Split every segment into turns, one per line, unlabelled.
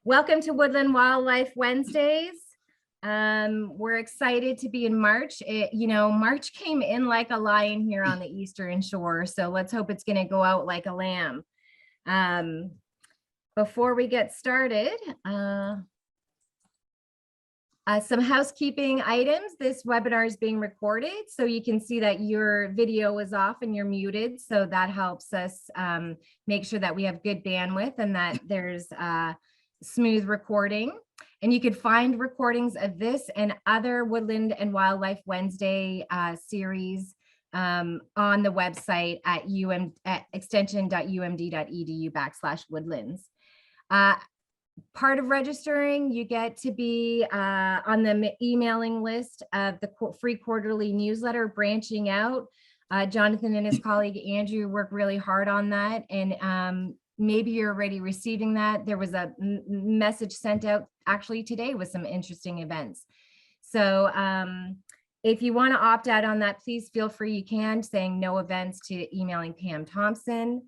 Welcome to Woodland Wildlife Wednesdays. We're excited to be in March. March came in like a lion here on the Eastern Shore, so let's hope it's going to go out like a lamb. Before we get started, some housekeeping items. This webinar is being recorded, so you can see that your video is off and you're muted. So that helps us make sure that we have good bandwidth and that there's smooth recording. And you could find recordings of this and other Woodland and Wildlife Wednesday series on the website at extension.umd.edu/woodlands. Part of registering, you get to be on the emailing list of the free quarterly newsletter Branching Out. Jonathan and his colleague Andrew work really hard on that, and maybe you're already receiving that. There was a message sent out actually today with some interesting events. So if you want to opt out on that, please feel free. You can, saying no events to emailing Pam Thompson.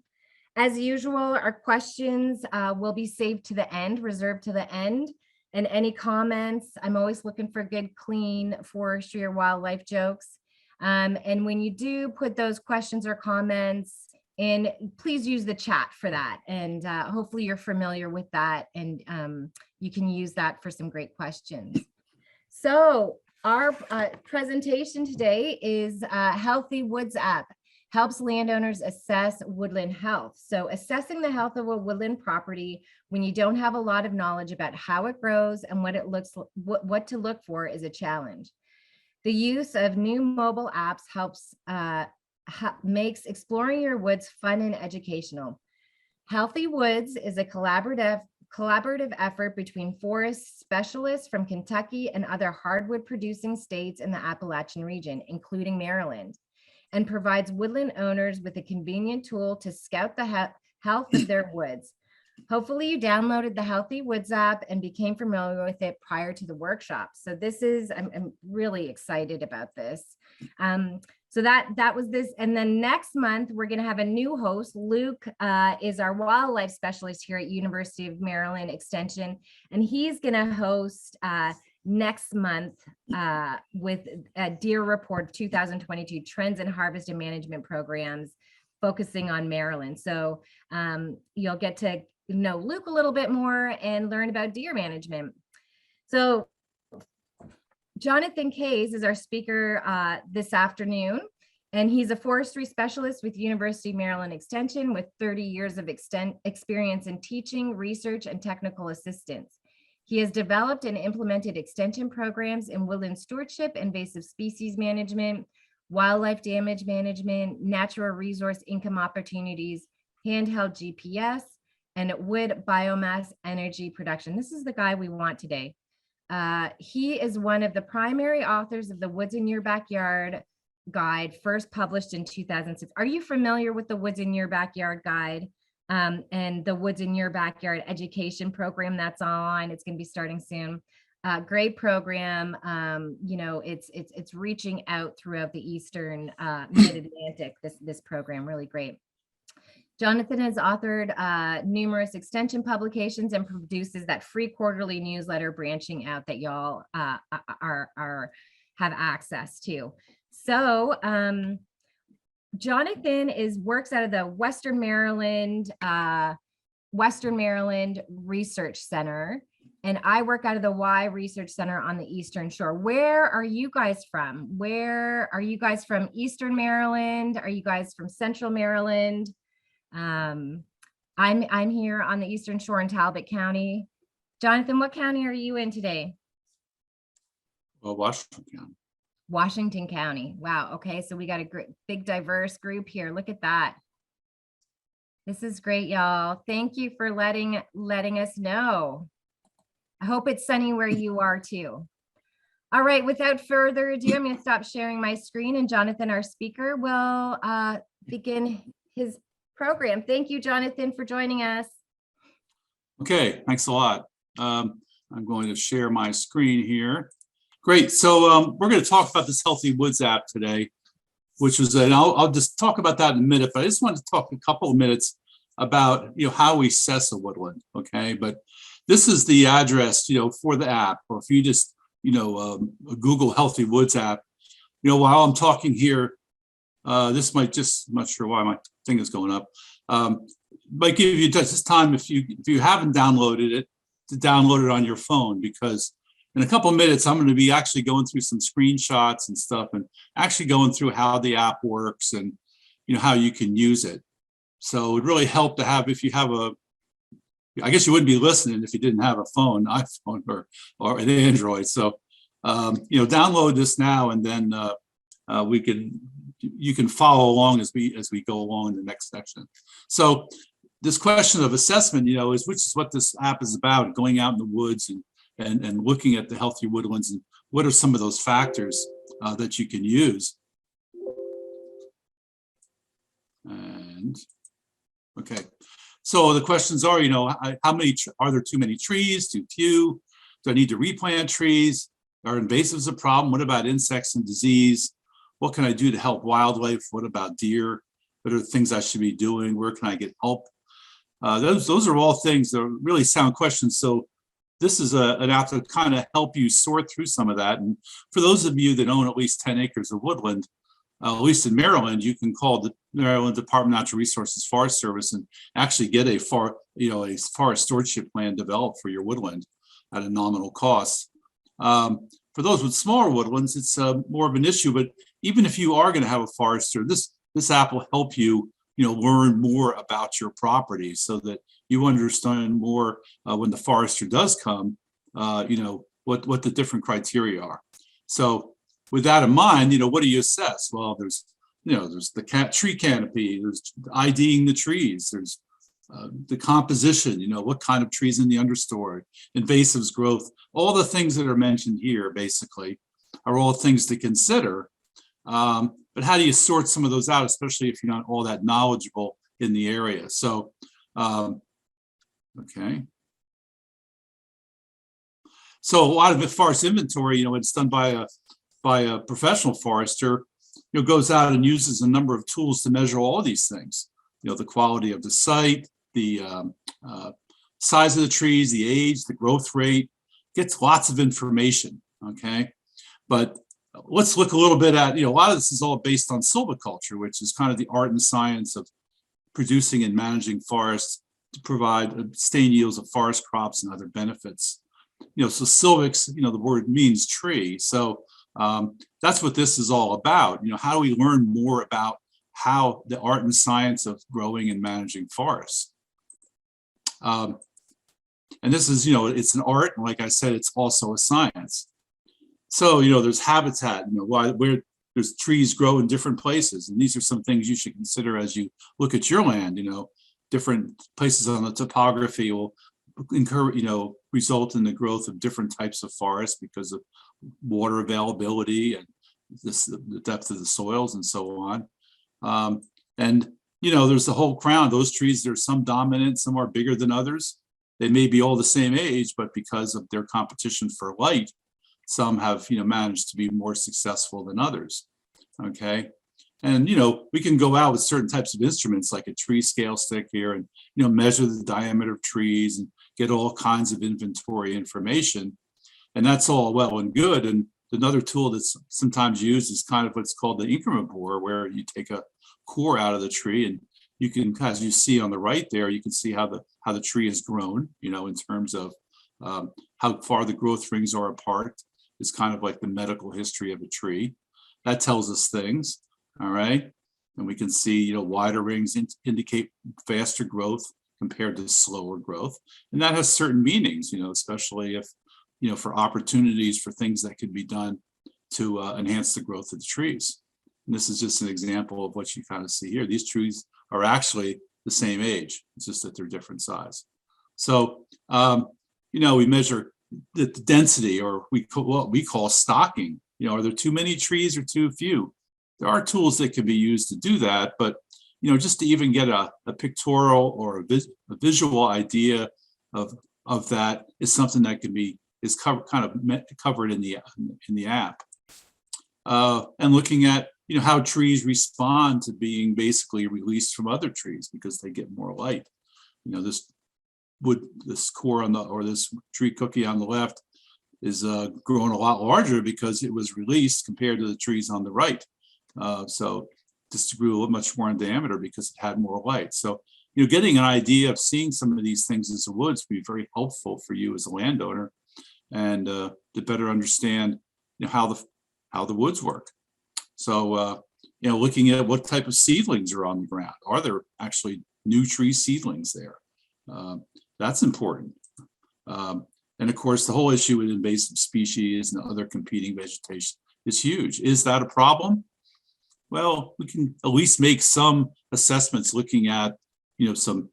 As usual, our questions will be saved to the end, reserved to the end. And any comments, I'm always looking for good, clean forestry or wildlife jokes. And when you do put those questions or comments in, please use the chat for that. And hopefully you're familiar with that, and you can use that for some great questions. So our presentation today is HealthyWoods app. Helps landowners assess woodland health. So assessing the health of a woodland property when you don't have a lot of knowledge about how it grows and what to look for is a challenge. The use of new mobile apps helps makes exploring your woods fun and educational. HealthyWoods is a collaborative effort between forest specialists from Kentucky and other hardwood producing states in the Appalachian region, including Maryland, and provides woodland owners with a convenient tool to scout the health of their woods. Hopefully you downloaded the HealthyWoods app and became familiar with it prior to the workshop. So this is, I'm really excited about this. So that was this. And then next month, we're gonna have a new host. Luke is our wildlife specialist here at University of Maryland Extension, and he's gonna host next month with a Deer Report 2022 Trends in Harvest and Management Programs, focusing on Maryland. So you'll get to know Luke a little bit more and learn about deer management. So Jonathan Kays is our speaker this afternoon, and he's a forestry specialist with University of Maryland Extension with 30 years of experience in teaching, research, and technical assistance. He has developed and implemented extension programs in woodland stewardship, invasive species management, wildlife damage management, natural resource income opportunities, handheld GPS, and wood biomass energy production. This is the guy we want today. He is one of the primary authors of the Woods in Your Backyard Guide, first published in 2006. Are you familiar with the Woods in Your Backyard Guide? And the Woods in Your Backyard education program that's online? It's going to be starting soon. Great program. It's reaching out throughout the Eastern Mid-Atlantic, this program, really great. Jonathan has authored numerous extension publications and produces that free quarterly newsletter Branching Out that y'all have access to. So Jonathan works out of the Western Maryland Research Center, and I work out of the Y Research Center on the Eastern Shore. Where are you guys from? Where are you guys from? Eastern Maryland? Are you guys from Central Maryland? I'm here on the Eastern Shore in Talbot County. Jonathan, what county are you in today?
Well, Washington County.
Washington County. Wow. Okay. So we got a great, big, diverse group here. Look at that. This is great, y'all. Thank you for letting us know. I hope it's sunny where you are too. All right. Without further ado, I'm going to stop sharing my screen, and Jonathan, our speaker, will begin his program. Thank you, Jonathan, for joining us.
Okay. Thanks a lot. I'm going to share my screen here. Great. So we're going to talk about this HealthyWoods app today, which was, and I'll just talk about that in a minute, but I just wanted to talk a couple of minutes about, how we assess a woodland. Okay. But this is the address, for the app, or if you just, Google Healthy Woods app, while I'm talking here, this might just, I'm not sure why my thing is going up. Might give you just time if you haven't downloaded it to download it on your phone, because in a couple of minutes, I'm going to be actually going through some screenshots and stuff and actually going through how the app works and, how you can use it. So it would really help to have, if you have I guess you wouldn't be listening if you didn't have a phone, iPhone or an Android. So, download this now, and then you can follow along as we go along in the next section. So this question of assessment, which is what this app is about, going out in the woods and looking at the healthy woodlands, and what are some of those factors that you can use. And okay, so the questions are, how many, are there too many trees, too few? Do I need to replant trees? Are invasives a problem? What about insects and disease? What can I do to help wildlife? What about deer? What are the things I should be doing? Where can I get help? Those are all things that are really sound questions. So this is an app to kind of help you sort through some of that. And for those of you that own at least 10 acres of woodland, at least in Maryland, you can call the Maryland Department of Natural Resources Forest Service and actually get a forest stewardship plan developed for your woodland at a nominal cost. For those with smaller woodlands, it's more of an issue. But even if you are going to have a forester, this app will help you, learn more about your property so that you understand more when the forester does come, what the different criteria are. So with that in mind, what do you assess? Well, there's the tree canopy, there's IDing the trees, there's the composition, what kind of trees in the understory, invasives growth, all the things that are mentioned here basically are all things to consider. But how do you sort some of those out, especially if you're not all that knowledgeable in the area? So, okay. So a lot of the forest inventory, it's done by a professional forester, goes out and uses a number of tools to measure all these things, the quality of the site, the size of the trees, the age, the growth rate, gets lots of information, okay? But let's look a little bit at, a lot of this is all based on silviculture, which is kind of the art and science of producing and managing forests to provide sustained yields of forest crops and other benefits. So silvics, the word means tree. So that's what this is all about. How do we learn more about how the art and science of growing and managing forests? And this is, it's an art, and like I said, it's also a science. So, there's habitat, where there's trees grow in different places. And these are some things you should consider as you look at your land. Different places on the topography will encourage, result in the growth of different types of forests because of water availability and the depth of the soils and so on. And there's the whole crown. Those trees, there's some dominant, some are bigger than others. They may be all the same age, but because of their competition for light, some have, managed to be more successful than others. Okay. And, we can go out with certain types of instruments like a tree scale stick here and, measure the diameter of trees and get all kinds of inventory information. And that's all well and good. And another tool that's sometimes used is kind of what's called the increment borer, where you take a core out of the tree and you can, as you see on the right there, you can see how the tree has grown, in terms of how far the growth rings are apart. It's kind of like the medical history of a tree. That tells us things, all right? And we can see, wider rings indicate faster growth compared to slower growth. And that has certain meanings, especially if, for opportunities for things that could be done to enhance the growth of the trees. And this is just an example of what you kind of see here. These trees are actually the same age, it's just that they're different size. So, we measure the density, or what we call stocking. Are there too many trees or too few? There are tools that can be used to do that, but just to even get a pictorial or a visual idea of that is something that can be covered in the app. And looking at how trees respond to being basically released from other trees because they get more light. This this core on the, or this tree cookie on the left is growing a lot larger because it was released compared to the trees on the right. So just grew much more in diameter because it had more light. So, you know, getting an idea of seeing some of these things as the woods would be very helpful for you as a landowner, and to better understand, you know, how the woods work. So, you know, looking at what type of seedlings are on the ground. Are there actually new tree seedlings there? That's important. And of course, the whole issue with invasive species and other competing vegetation is huge. Is that a problem? Well, we can at least make some assessments looking at, you know, some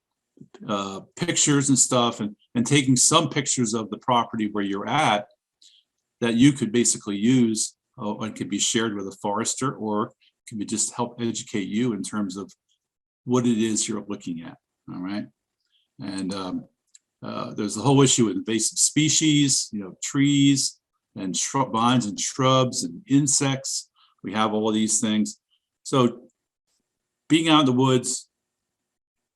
pictures and stuff, and taking some pictures of the property where you're at that you could basically use and could be shared with a forester, or can be just help educate you in terms of what it is you're looking at. All right. And there's the whole issue with invasive species, you know, trees and shrub vines and shrubs and insects. We have all of these things. So being out in the woods,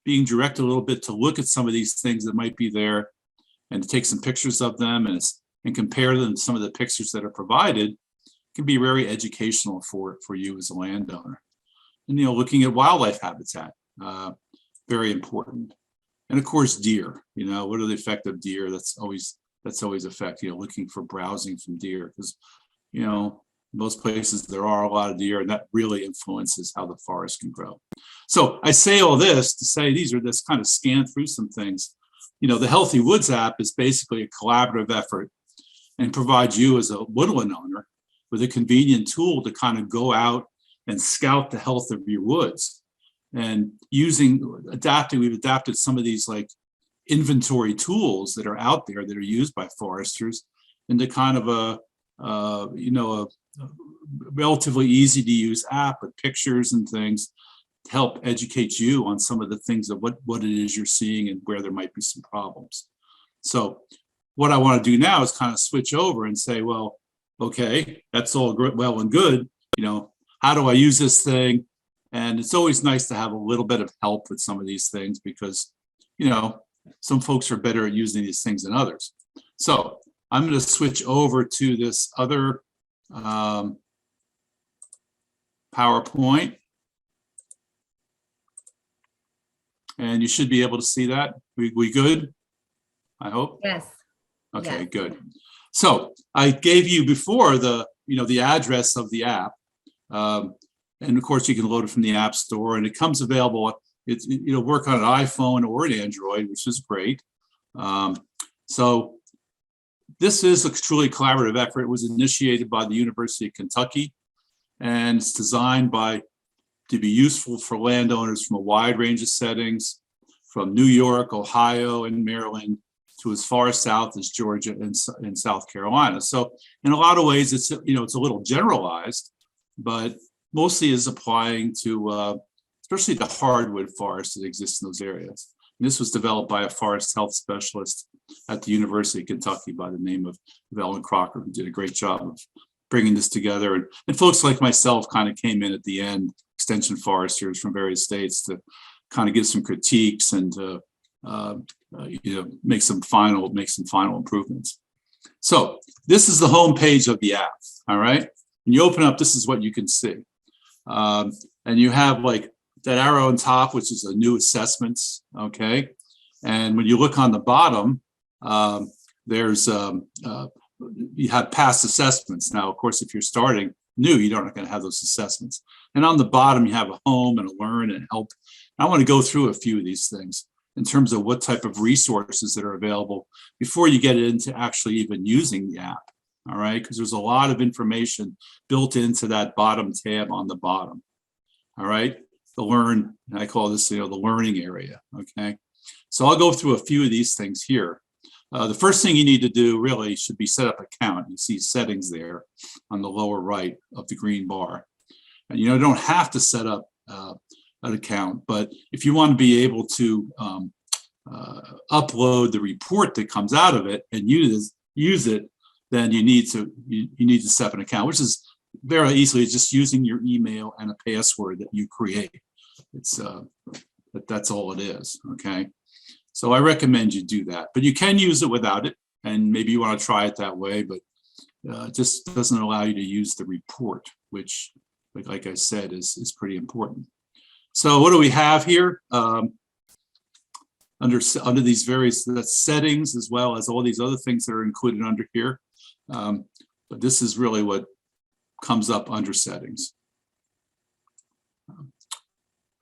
being directed a little bit to look at some of these things that might be there, and to take some pictures of them and compare them to some of the pictures that are provided, can be very educational for you as a landowner. And, you know, looking at wildlife habitat, very important. And of course, deer, you know, what are the effect of deer? That's always effect, you know, looking for browsing from deer, because, you know, most places there are a lot of deer, and that really influences how the forest can grow. So I say all this to say these are just kind of scan through some things. You know, the Healthy Woods app is basically a collaborative effort and provides you as a woodland owner with a convenient tool to kind of go out and scout the health of your woods. And we've adapted some of these like inventory tools that are out there that are used by foresters into kind of a relatively easy to use app with pictures and things to help educate you on some of the things of what it is you're seeing and where there might be some problems. So what I want to do now is kind of switch over and say, well, okay, that's all well and good. You know, how do I use this thing? And it's always nice to have a little bit of help with some of these things, because, you know, some folks are better at using these things than others. So I'm going to switch over to this other PowerPoint. And you should be able to see that. We good? I hope.
Yes.
Okay,
Yes.
good. So I gave you before the address of the app. And of course you can load it from the App Store, and it comes available. It'll work on an iPhone or an Android, which is great. So this is a truly collaborative effort. It was initiated by the University of Kentucky, and it's designed to be useful for landowners from a wide range of settings, from New York, Ohio, and Maryland to as far south as Georgia and South Carolina. So in a lot of ways, it's a little generalized, but mostly is applying to especially the hardwood forests that exist in those areas. And this was developed by a forest health specialist at the University of Kentucky by the name of Ellen Crocker, who did a great job of bringing this together. And folks like myself kind of came in at the end, extension foresters from various states, to kind of give some critiques and make some final improvements. So this is the home page of the app. All right. When you open up, this is what you can see. And you have like that arrow on top, which is a new assessments. Okay. And when you look on the bottom, there's you have past assessments. Now, of course, if you're starting new, you're not going to have those assessments. And on the bottom, you have a home and a learn and help. I want to go through a few of these things in terms of what type of resources that are available before you get into actually even using the app. All right, because there's a lot of information built into that bottom tab on the bottom. All right, the learn, I call this the learning area. Okay, so I'll go through a few of these things here. The first thing you need to do really should be set up an account. You see settings there on the lower right of the green bar. And you don't have to set up an account, but if you want to be able to upload the report that comes out of it and use it, then you need to set up an account, which is very easily just using your email and a password that you create. It's that's all it is. Okay. So I recommend you do that, but you can use it without it. And maybe you want to try it that way, but it just doesn't allow you to use the report, which, like I said, is pretty important. So what do we have here? Under these various settings, as well as all these other things that are included under here. But this is really what comes up under settings.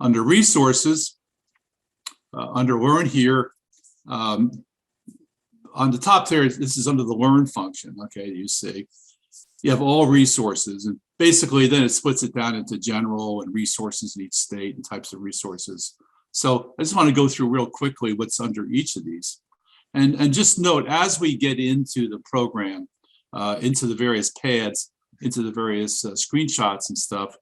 Under resources, under Learn here, on the top there, this is under the Learn function. Okay, you see, you have all resources, and basically then it splits it down into general and resources in each state and types of resources. So I just want to go through real quickly what's under each of these, and just note as we get into the program, into the various pads, into the various screenshots and stuff.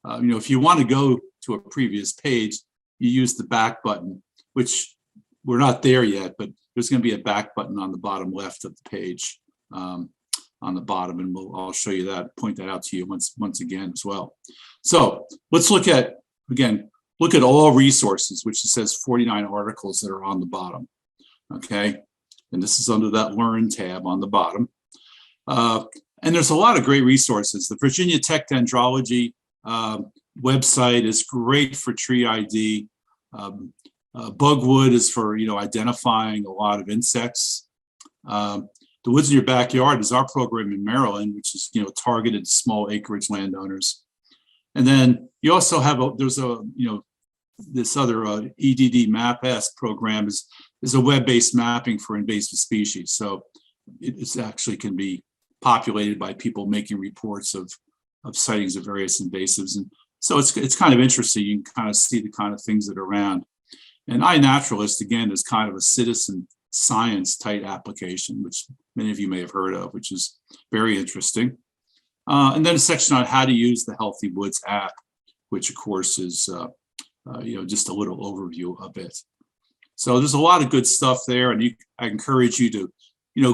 If you want to go to a previous page, you use the back button, which we're not there yet, but there's going to be a back button on the bottom left of the page, on the bottom, and I'll show you that, point that out to you once again as well. So let's look at, again, look at all resources, which says 49 articles that are on the bottom. Okay, and this is under that Learn tab on the bottom. And there's a lot of great resources. The Virginia Tech Dendrology website is great for tree ID. Bugwood is for identifying a lot of insects. The Woods in Your Backyard is our program in Maryland, which is targeted to small acreage landowners. And then you also have this other EDD MapS program is a web-based mapping for invasive species. So it actually can be populated by people making reports of sightings of various invasives. And so it's kind of interesting. You can kind of see the kind of things that are around. And iNaturalist, again, is kind of a citizen science type application, which many of you may have heard of, which is very interesting. And then a section on how to use the HealthyWoods app, which of course is just a little overview of it. So there's a lot of good stuff there, and I encourage you to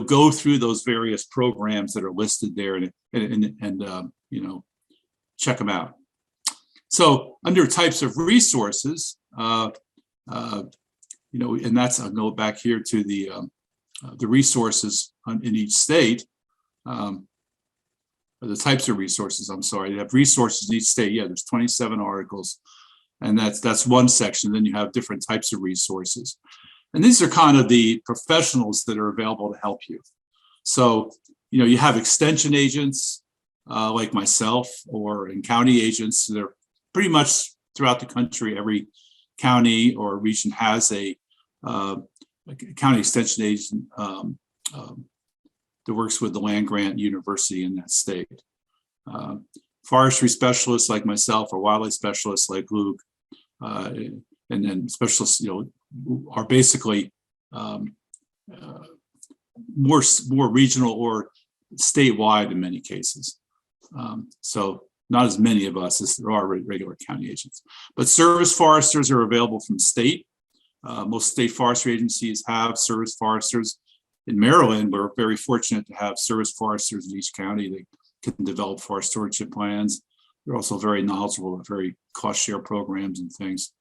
go through those various programs that are listed there and check them out. So under types of resources, and that's, I'll go back here to the resources in each state, or the types of resources, I'm sorry, you have resources in each state. Yeah, there's 27 articles, and that's one section. Then you have different types of resources. And these are kind of the professionals that are available to help you. So, you have extension agents like myself, or in county agents. They're pretty much throughout the country. Every county or region has a county extension agent that works with the land grant university in that state. Forestry specialists like myself, or wildlife specialists like Luke, and then specialists, are basically more regional or statewide in many cases. So not as many of us as there are regular county agents, but service foresters are available from the state. Most state forestry agencies have service foresters. In Maryland, we're very fortunate to have service foresters in each county. They can develop forest stewardship plans. They're also very knowledgeable of very cost share programs and things.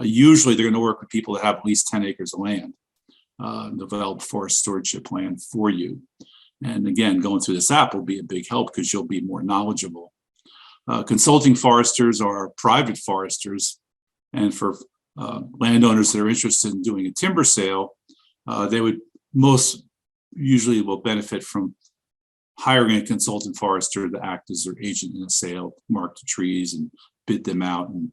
Usually they're going to work with people that have at least 10 acres of land, develop forest stewardship plan for you. And again, going through this app will be a big help because you'll be more knowledgeable. Consulting foresters are private foresters, and for landowners that are interested in doing a timber sale, they would most usually will benefit from hiring a consultant forester to act as their agent in a sale, mark the trees and bid them out and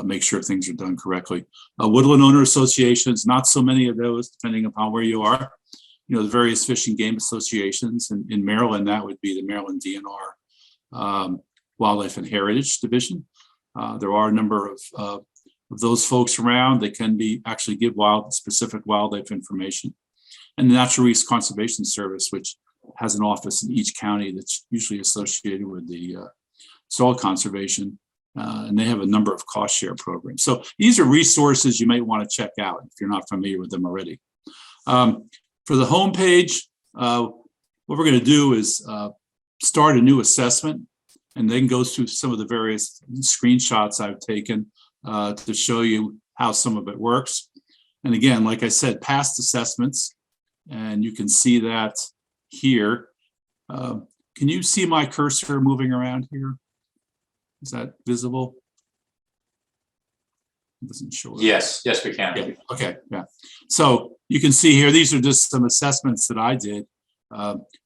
make sure things are done correctly. Woodland owner associations, not so many of those, depending upon where you are. The various fish and game associations. In Maryland, that would be the Maryland DNR Wildlife and Heritage Division. There are a number of those folks around. They can actually give specific wildlife information. And the Natural Resource Conservation Service, which has an office in each county that's usually associated with the soil conservation. And they have a number of cost share programs. So these are resources you might want to check out if you're not familiar with them already. For the homepage, what we're going to do is start a new assessment, and then go through some of the various screenshots I've taken to show you how some of it works. And again, like I said, past assessments, and you can see that here. Can you see my cursor moving around here? Is that visible? It doesn't show it.
Yes, we can.
Yeah. Okay, yeah. So you can see here, these are just some assessments that I did.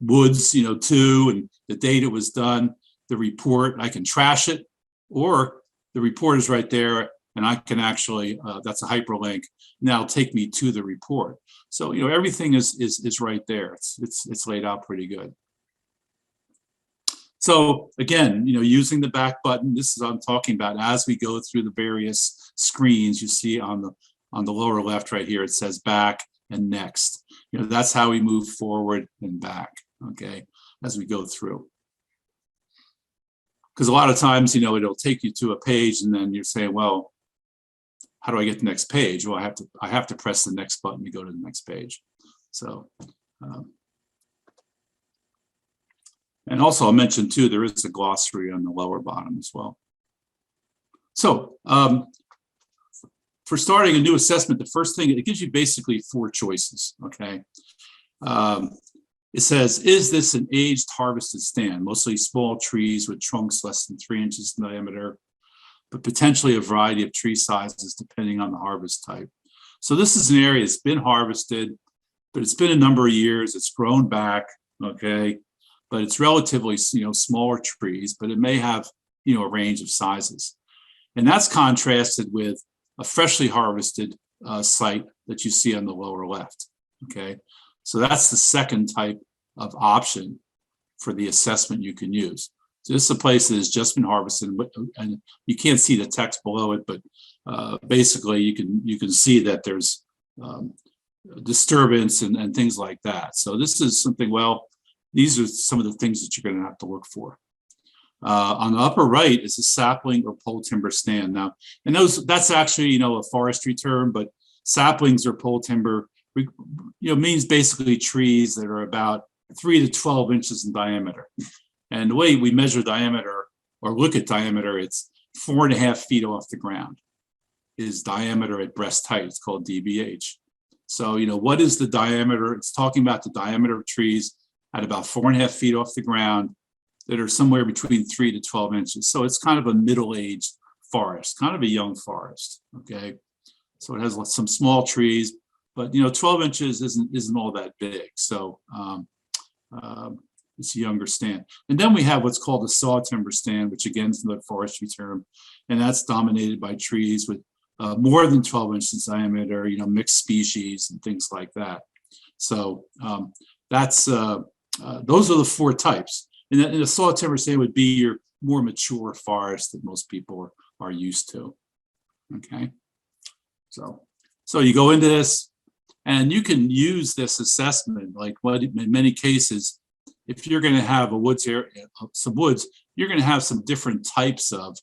Woods, 2, and the date it was done, the report, I can trash it, or the report is right there, and I can actually, that's a hyperlink, now it'll take me to the report. So, everything is right there. It's laid out pretty good. So again, using the back button, this is what I'm talking about. As we go through the various screens, you see on the lower left right here, it says back and next. That's how we move forward and back, okay, as we go through. Because a lot of times, it'll take you to a page and then you're saying, well, how do I get the next page? Well, I have to press the next button to go to the next page. So, and also I'll mention too, there is a glossary on the lower bottom as well. So for starting a new assessment, the first thing, it gives you basically 4 choices, okay? It says, is this an aged harvested stand? Mostly small trees with trunks less than 3 inches in diameter, but potentially a variety of tree sizes depending on the harvest type. So this is an area that's been harvested, but it's been a number of years, it's grown back, okay? But it's relatively, smaller trees, but it may have, a range of sizes. And that's contrasted with a freshly harvested site that you see on the lower left, okay? So that's the second type of option for the assessment you can use. So this is a place that has just been harvested, and you can't see the text below it, but basically you can see that there's disturbance and things like that. So this is something, well, these are some of the things that you're going to have to look for. On the upper right is a sapling or pole timber stand. Now, and that's actually, a forestry term, but saplings or pole timber, means basically trees that are about 3 to 12 inches in diameter. And the way we measure diameter or look at diameter, it's 4.5 feet off the ground is diameter at breast height. It's called DBH. So, what is the diameter? It's talking about the diameter of trees at about 4.5 feet off the ground that are somewhere between 3 to 12 inches. So it's kind of a middle-aged forest, kind of a young forest, okay? So it has some small trees, but 12 inches isn't all that big. So it's a younger stand. And then we have what's called a saw timber stand, which again is another forestry term, and that's dominated by trees with more than 12 inches diameter, mixed species and things like that. So that's those are the 4 types. And a saw timber stand would be your more mature forest that most people are used to. Okay, so you go into this, and you can use this assessment like what in many cases, if you're going to have a woods area, some woods, you're going to have some different types of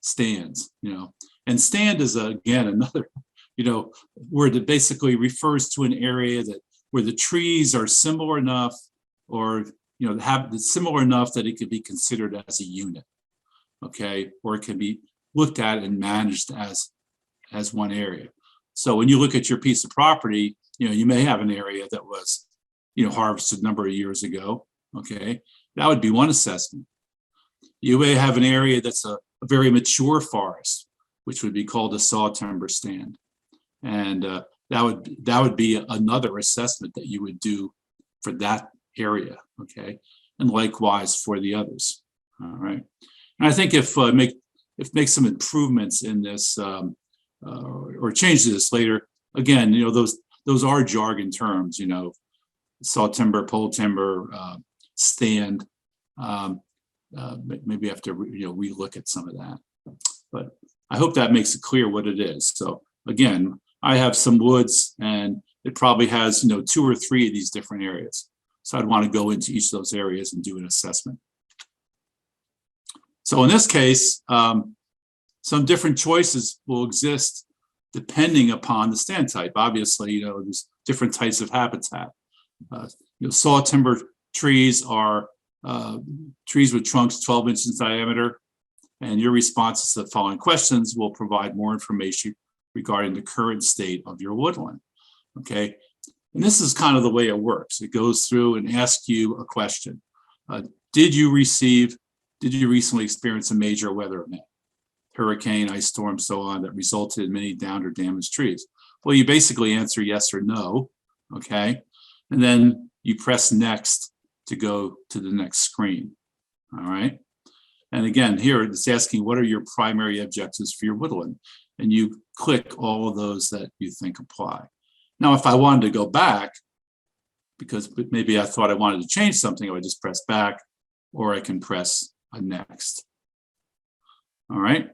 stands. And stand is again another word that basically refers to an area where the trees are similar enough, or have similar enough that it could be considered as a unit, okay, or it can be looked at and managed as one area. So when you look at your piece of property, you may have an area that was harvested a number of years ago, okay, that would be one assessment. You may have an area that's a very mature forest, which would be called a saw timber stand, and that would be another assessment that you would do for that area, okay, and likewise for the others. All right, and I think if make some improvements in this or change this later, again, those are jargon terms, saw timber, pole timber, stand. Maybe have to relook at some of that, but I hope that makes it clear what it is. So again, I have some woods, and it probably has 2 or 3 of these different areas. So I'd want to go into each of those areas and do an assessment. So in this case, some different choices will exist depending upon the stand type. Obviously, there's different types of habitat. Saw timber trees are trees with trunks 12 inches in diameter, and your responses to the following questions will provide more information regarding the current state of your woodland. Okay, and this is kind of the way it works. It goes through and asks you a question. Did you recently experience a major weather event? Hurricane, ice storm, so on, that resulted in many downed or damaged trees? Well, you basically answer yes or no, okay? And then you press next to go to the next screen, all right? And again, here it's asking, what are your primary objectives for your woodland? And you click all of those that you think apply. Now, if I wanted to go back, because maybe I thought I wanted to change something, I would just press back, or I can press a next. All right.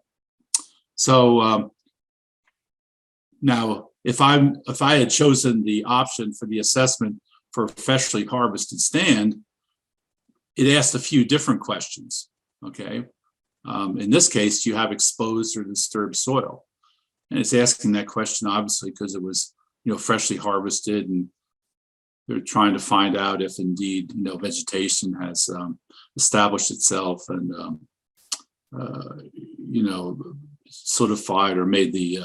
So now, if I had chosen the option for the assessment for freshly harvested stand, it asked a few different questions. Okay. In this case, you have exposed or disturbed soil, and it's asking that question obviously because it was, freshly harvested, and they're trying to find out if indeed, vegetation has established itself and solidified or made the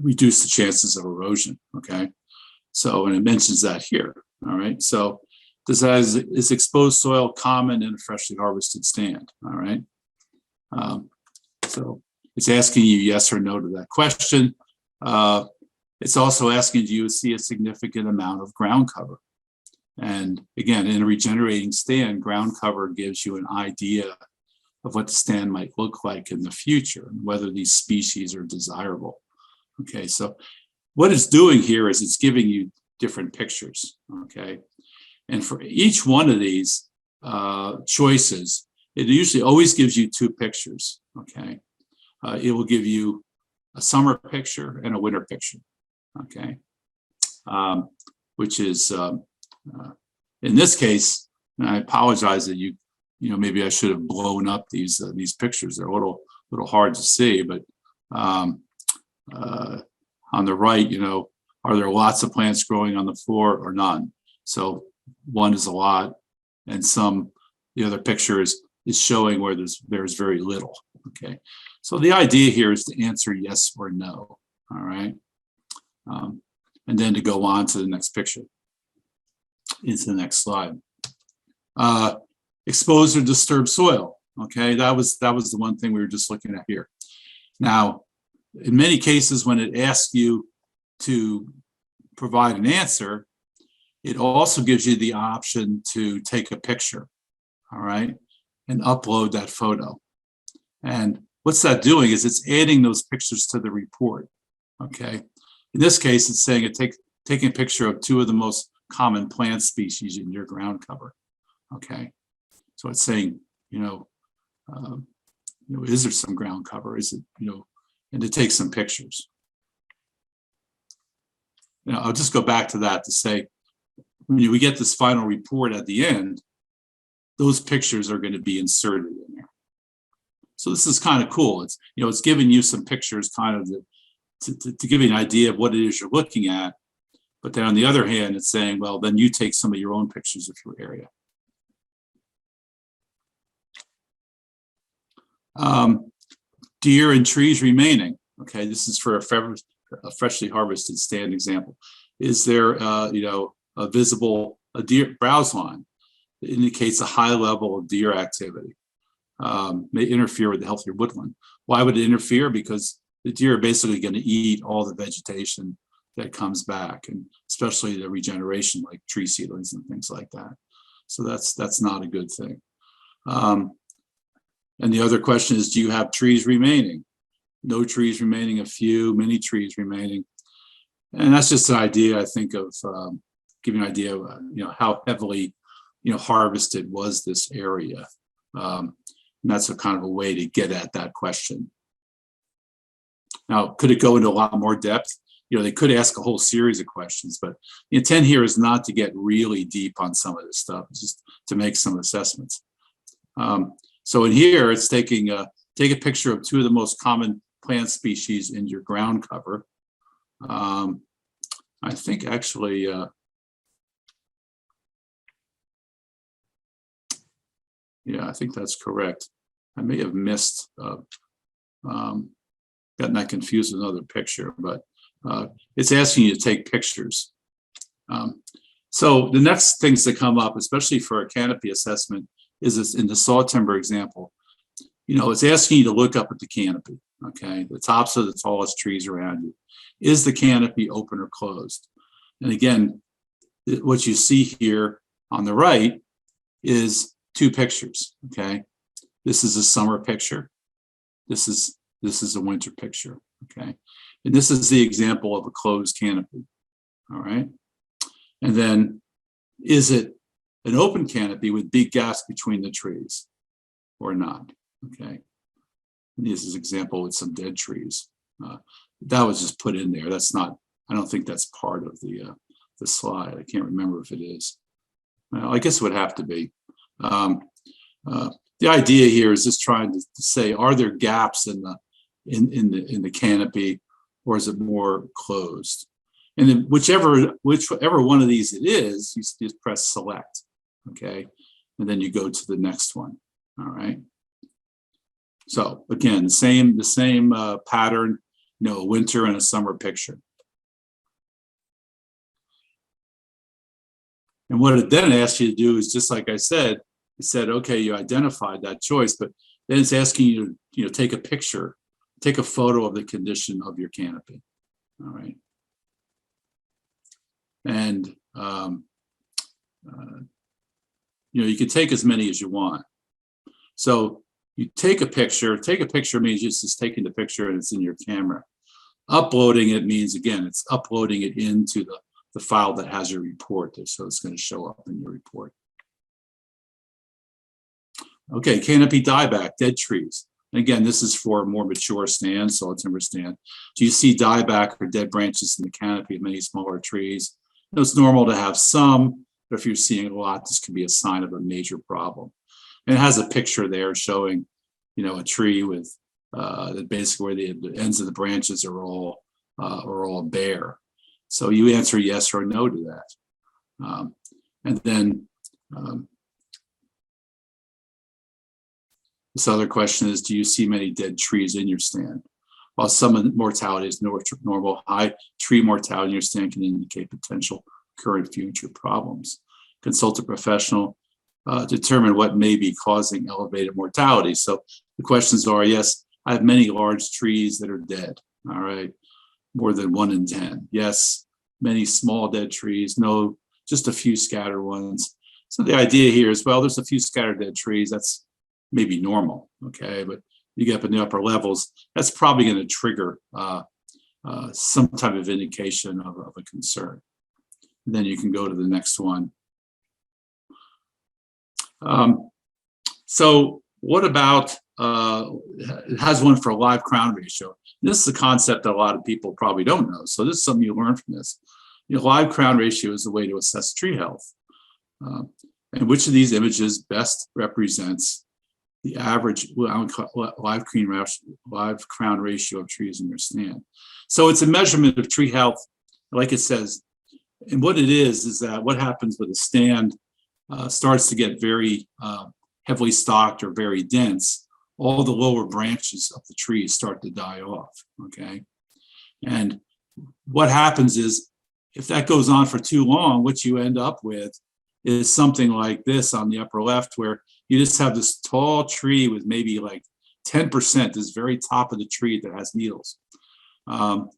reduce the chances of erosion. Okay, so, and it mentions that here. All right, so is exposed soil common in a freshly harvested stand? All right, so it's asking you yes or no to that question. It's also asking, do you see a significant amount of ground cover? And again, in a regenerating stand, ground cover gives you an idea of what the stand might look like in the future and whether these species are desirable. Okay, so what it's doing here is it's giving you different pictures. Okay, and for each one of these choices, it usually always gives you two pictures. Okay, it will give you a summer picture and a winter picture. Okay, which is in this case, and I apologize that maybe I should have blown up these pictures. They're a little hard to see, but on the right, are there lots of plants growing on the floor or none? So one is a lot, and the other picture is showing where there's very little. Okay, so the idea here is to answer yes or no. All right. And then to go on to the next picture, into the next slide. Exposed or disturbed soil. Okay, that was the one thing we were just looking at here. Now, in many cases, when it asks you to provide an answer, it also gives you the option to take a picture, all right, and upload that photo. And what's that doing is it's adding those pictures to the report, okay? In this case, it's saying taking a picture of two of the most common plant species in your ground cover. Okay, so it's saying, is there some ground cover? Is it, and to take some pictures. I'll just go back to that to say, when we get this final report at the end, those pictures are going to be inserted in there. So this is kind of cool. It's it's giving you some pictures, kind of to give you an idea of what it is you're looking at. But then on the other hand, it's saying, well, then you take some of your own pictures of your area. Deer and trees remaining. Okay, this is for a freshly harvested stand example. Is there, a visible deer browse line? It indicates a high level of deer activity. May interfere with the healthier woodland. Why would it interfere? Because the deer are basically going to eat all the vegetation that comes back, and especially the regeneration, like tree seedlings and things like that. So that's not a good thing. And the other question is, do you have trees remaining? No trees remaining, a few, many trees remaining. And that's just an idea, I think, of giving an idea of how heavily harvested was this area. And that's a kind of a way to get at that question. Now, could it go into a lot more depth? They could ask a whole series of questions, but the intent here is not to get really deep on some of this stuff. It's just to make some assessments. So in here, it's take a picture of two of the most common plant species in your ground cover. I think actually, yeah, I think that's correct. I may have missed. gotten that confused with another picture, but it's asking you to take pictures. So the next things that come up, especially for a canopy assessment, is this in the saw timber example. It's asking you to look up at the canopy, okay? The tops of the tallest trees around you. Is the canopy open or closed? And again, what you see here on the right is two pictures, okay? This is a summer picture. This is a winter picture, okay? And this is the example of a closed canopy, all right? And then, is it an open canopy with big gaps between the trees or not, okay? And this is an example with some dead trees. That was just put in there. That's not, I don't think that's part of the slide. I can't remember if it is. Well, I guess it would have to be. The idea here is just trying to say, are there gaps in the canopy, or is it more closed? And then whichever one of these it is, you just press select, okay? And then you go to the next one, all right? So again, the same pattern, a winter and a summer picture. And what it then asks you to do is, just like I said, it said, okay, you identified that choice, but then it's asking you to, take a picture, take a photo of the condition of your canopy, all right? And, you can take as many as you want. So you take a picture means just taking the picture and it's in your camera. Uploading it means, again, it's uploading it into the file that has your report, so it's going to show up in your report. Okay, canopy dieback, dead trees. And again, this is for a more mature stand, solid timber stand. Do you see dieback or dead branches in the canopy of many smaller trees? It's normal to have some, but if you're seeing a lot, this could be a sign of a major problem. And it has a picture there showing, a tree with that basically where the ends of the branches are all bare. So you answer yes or no to that. And then this other question is, do you see many dead trees in your stand? While some mortality is normal, high tree mortality in your stand can indicate potential current future problems. Consult a professional, determine what may be causing elevated mortality. So the questions are, yes, I have many large trees that are dead, all right? More than 1 in 10. Yes, many small dead trees. No, just a few scattered ones. So the idea here is, well, there's a few scattered dead trees. That's maybe normal, okay? But you get up in the upper levels, that's probably going to trigger some type of indication of a concern. And then you can go to the next one. So what about, it has one for a live crown ratio. This is a concept that a lot of people probably don't know. So this is something you learn from this. Live crown ratio is a way to assess tree health. And which of these images best represents the average live crown ratio of trees in your stand? So it's a measurement of tree health, like it says. And what it is that what happens with a stand starts to get very heavily stocked or very dense, all the lower branches of the trees start to die off, okay? And what happens is, if that goes on for too long, what you end up with is something like this on the upper left, where you just have this tall tree with maybe like 10%, this very top of the tree that has needles. And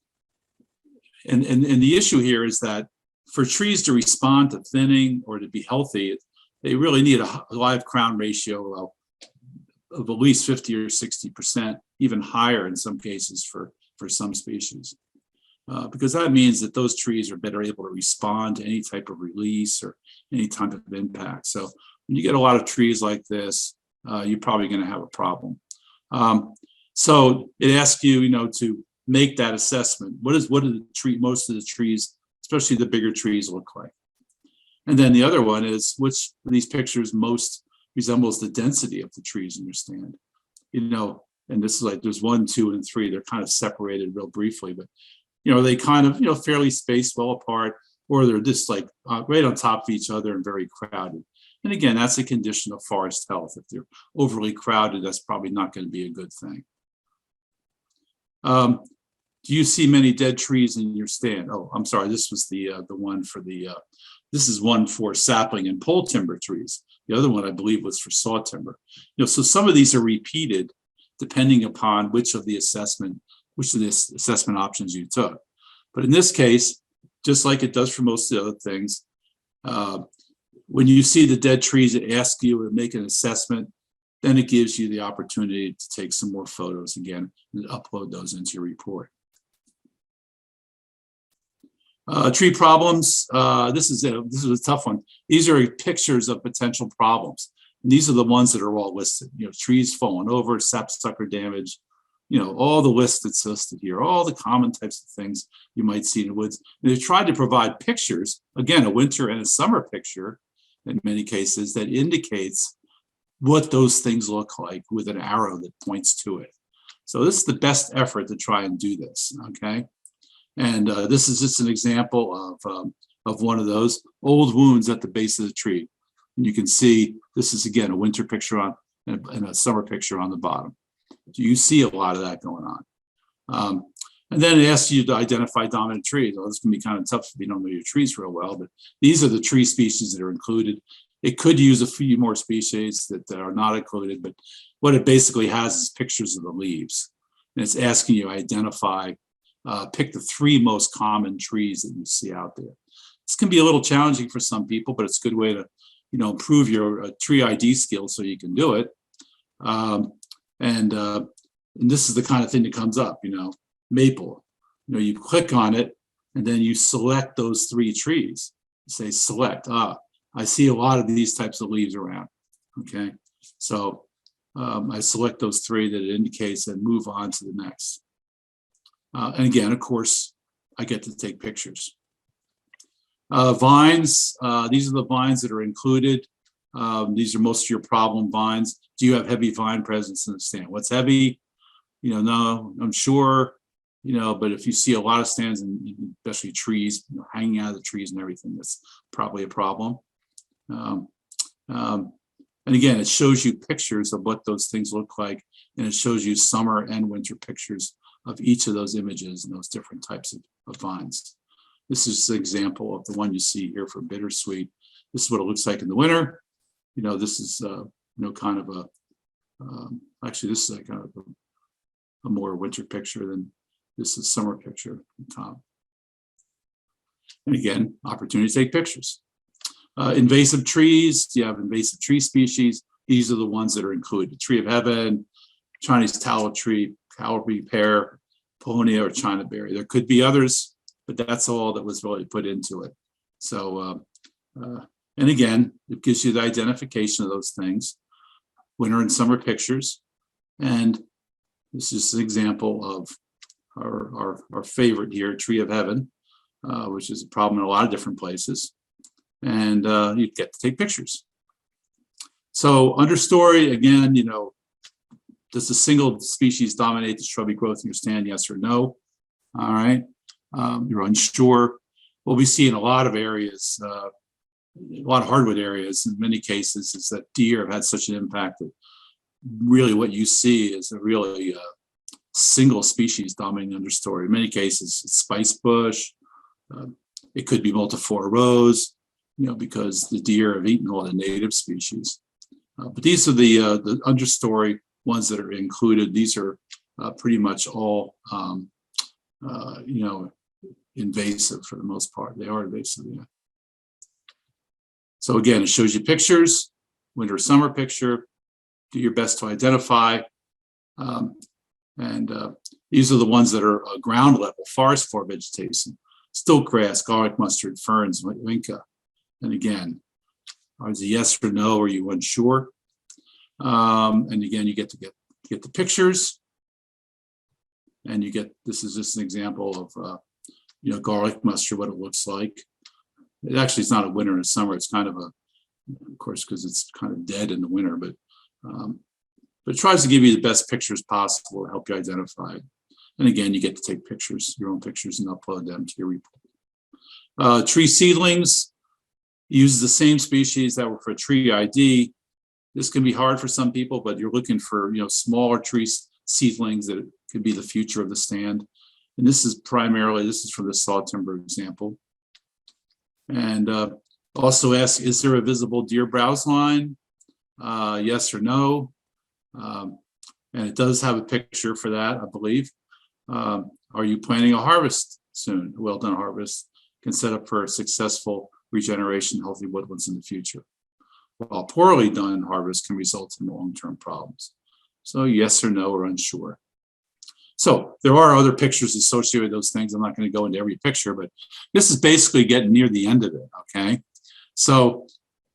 the issue here is that for trees to respond to thinning or to be healthy, they really need a live crown ratio of at least 50 or 60%, even higher in some cases for some species. Because that means that those trees are better able to respond to any type of release or any type of impact. So when you get a lot of trees like this, you're probably going to have a problem. So it asks you, to make that assessment. What do most of the trees, especially the bigger trees, look like? And then the other one is, which of these pictures most resembles the density of the trees in your stand? And this is like, there's 1, 2, and 3. They're kind of separated real briefly, but they kind of, fairly spaced well apart, or they're just like right on top of each other and very crowded. And again, that's a condition of forest health. If they're overly crowded, that's probably not going to be a good thing. Do you see many dead trees in your stand? Oh, I'm sorry. This was the one for the. This is one for sapling and pole timber trees. The other one, I believe, was for saw timber. So some of these are repeated depending upon which of the assessment options you took. But in this case, just like it does for most of the other things, when you see the dead trees, it asks you to make an assessment. Then it gives you the opportunity to take some more photos again and upload those into your report. Tree problems. This is a tough one. These are pictures of potential problems. And these are the ones that are all listed. Trees falling over, sapsucker damage. All the list that's listed here. All the common types of things you might see in the woods. And they've tried to provide pictures. Again, a winter and a summer picture, in many cases, that indicates what those things look like with an arrow that points to it. So this is the best effort to try and do this. Okay. And this is just an example of one of those old wounds at the base of the tree. And you can see this is, again, a winter picture on and a summer picture on the bottom. So you see a lot of that going on. And then it asks you to identify dominant trees. Well, this can be kind of tough if you don't know your trees real well, but these are the tree species that are included. It could use a few more species that are not included, but what it basically has is pictures of the leaves. And it's asking you to identify pick the 3 most common trees that you see out there. This can be a little challenging for some people, but it's a good way to, improve your tree ID skills so you can do it. And this is the kind of thing that comes up, maple. You click on it and then you select those 3 trees. You say select. I see a lot of these types of leaves around. Okay, so I select those 3 that it indicates and move on to the next. And again, of course, I get to take pictures. Vines, these are the vines that are included. These are most of your problem vines. Do you have heavy vine presence in the stand? What's heavy? No, I'm sure, but if you see a lot of stands, and especially trees, hanging out of the trees and everything, that's probably a problem. And again, it shows you pictures of what those things look like, and it shows you summer and winter pictures of each of those images and those different types of vines. This is an example of the one you see here for bittersweet. This is what it looks like in the winter. This is, kind of actually, this is like kind of a more winter picture than this is summer picture on top. And again, opportunity to take pictures. Invasive trees, you have invasive tree species. These are the ones that are included. Tree of heaven, Chinese tallow tree, Calvary pear, Pahonia, or China berry. There could be others, but that's all that was really put into it. So, and again, it gives you the identification of those things, winter and summer pictures. And this is an example of our favorite here, Tree of Heaven, which is a problem in a lot of different places. And you get to take pictures. So Understory, again, does a single species dominate the shrubby growth in your stand? Yes or no? All right. You're unsure. What we see in a lot of areas, a lot of hardwood areas, in many cases, is that deer have had such an impact that really what you see is a really single species dominating Understory. In many cases, it's spice bush. It could be multiflora rose, because the deer have eaten all the native species. But these are the Understory ones that are included. These are pretty much all, invasive for the most part. They are invasive. Yeah. So again, it shows you pictures, winter, summer picture. Do your best to identify. And these are the ones that are ground level, forest floor vegetation, stilt grass, garlic mustard, ferns, vinca. And again, is it yes or no? Are you unsure? And again, you get to get the pictures, and you get, this is just an example of garlic mustard, what it looks like. It actually is not a winter and a summer. It's kind of of course, because it's kind of dead in the winter, but it tries to give you the best pictures possible to help you identify it. And again, you get to take pictures, your own pictures, and upload them to your report. Tree seedlings use the same species that were for tree ID. This can be hard for some people, but you're looking for smaller tree seedlings that could be the future of the stand. And this is for the saw timber example. And also ask, is there a visible deer browse line? Yes or no. And it does have a picture for that, I believe. Are you planning a harvest soon? A well-done harvest can set up for a successful regeneration, healthy woodlands in the future. While poorly done harvest can result in long-term problems. So yes or no or unsure. So there are other pictures associated with those things. I'm not going to go into every picture, but this is basically getting near the end of it, okay? So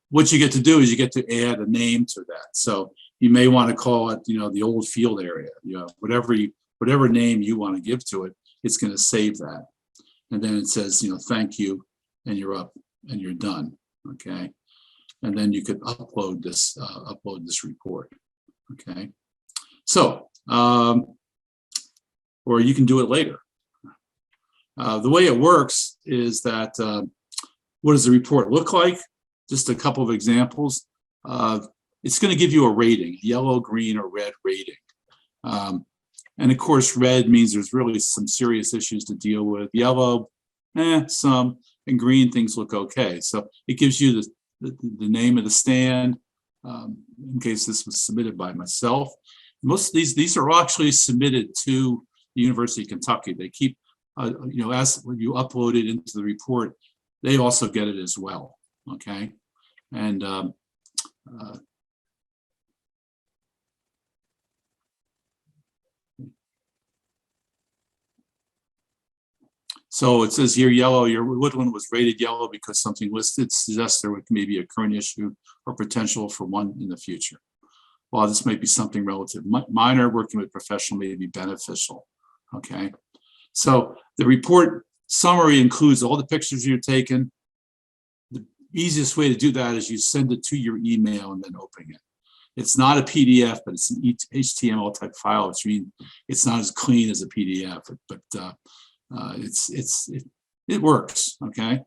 what you get to do is you get to add a name to that. So you may want to call it, the old field area, whatever name you want to give to it, it's going to save that. And then it says, thank you, and you're up and you're done, okay? And then you could upload this report, okay? So, or you can do it later. The way it works is that, what does the report look like? Just a couple of examples. It's going to give you a rating, yellow, green, or red rating. And of course, red means there's really some serious issues to deal with. Yellow, some, and green, things look okay. So it gives you the name of the stand, in case this was submitted by myself. Most of these are actually submitted to the University of Kentucky. They keep, as when you upload it into the report, they also get it as well, okay? And so it says here, yellow, your woodland was rated yellow because something listed suggests there may be a current issue or potential for one in the future. While this might be something relative minor, working with professional may be beneficial, okay? So the report summary includes all the pictures you've taken. The easiest way to do that is you send it to your email and then open it. It's not a PDF, but it's an HTML type file, which means it's not as clean as a PDF, but it works, okay?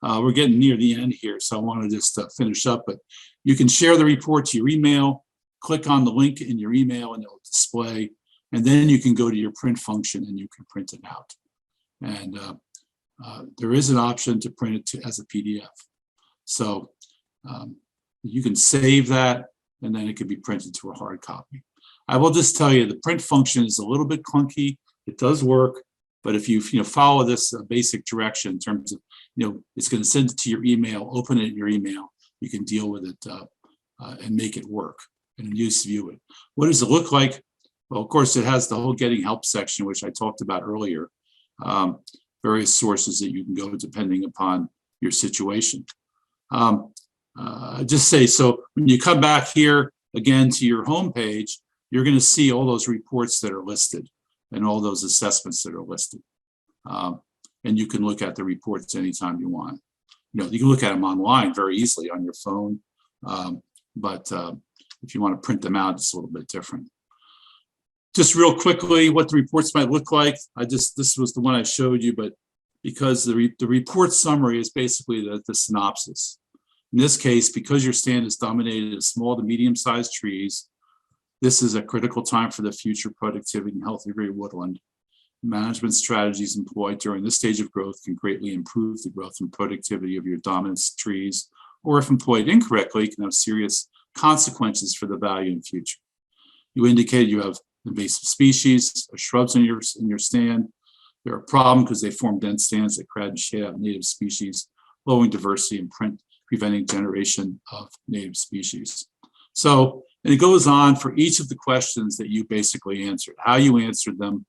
We're getting near the end here, so I want to just finish up, but you can share the report to your email, click on the link in your email and it'll display, and then you can go to your print function and you can print it out. And there is an option to print it as a PDF. So you can save that and then it can be printed to a hard copy. I will just tell you the print function is a little bit clunky. It does work, but if you follow this basic direction in terms of, it's going to send it to your email, open it in your email, you can deal with it and make it work and view it. What does it look like? Well, of course, it has the whole getting help section, which I talked about earlier, various sources that you can go depending upon your situation. Just say, so when you come back here again to your home page, you're going to see all those reports that are listed and all those assessments that are listed. And you can look at the reports anytime you want. You can look at them online very easily on your phone, but if you want to print them out, it's a little bit different. Just real quickly, what the reports might look like. This was the one I showed you, but because the report summary is basically the synopsis. In this case, because your stand is dominated as small to medium-sized trees, this is a critical time for the future productivity and healthy woodland. Management strategies employed during this stage of growth can greatly improve the growth and productivity of your dominant trees, or if employed incorrectly, can have serious consequences for the value in future. You indicated you have invasive species or shrubs in your stand. They're a problem because they form dense stands that crowd and shade out native species, lowering diversity and preventing generation of native species. So, and it goes on for each of the questions that you basically answered, how you answered them,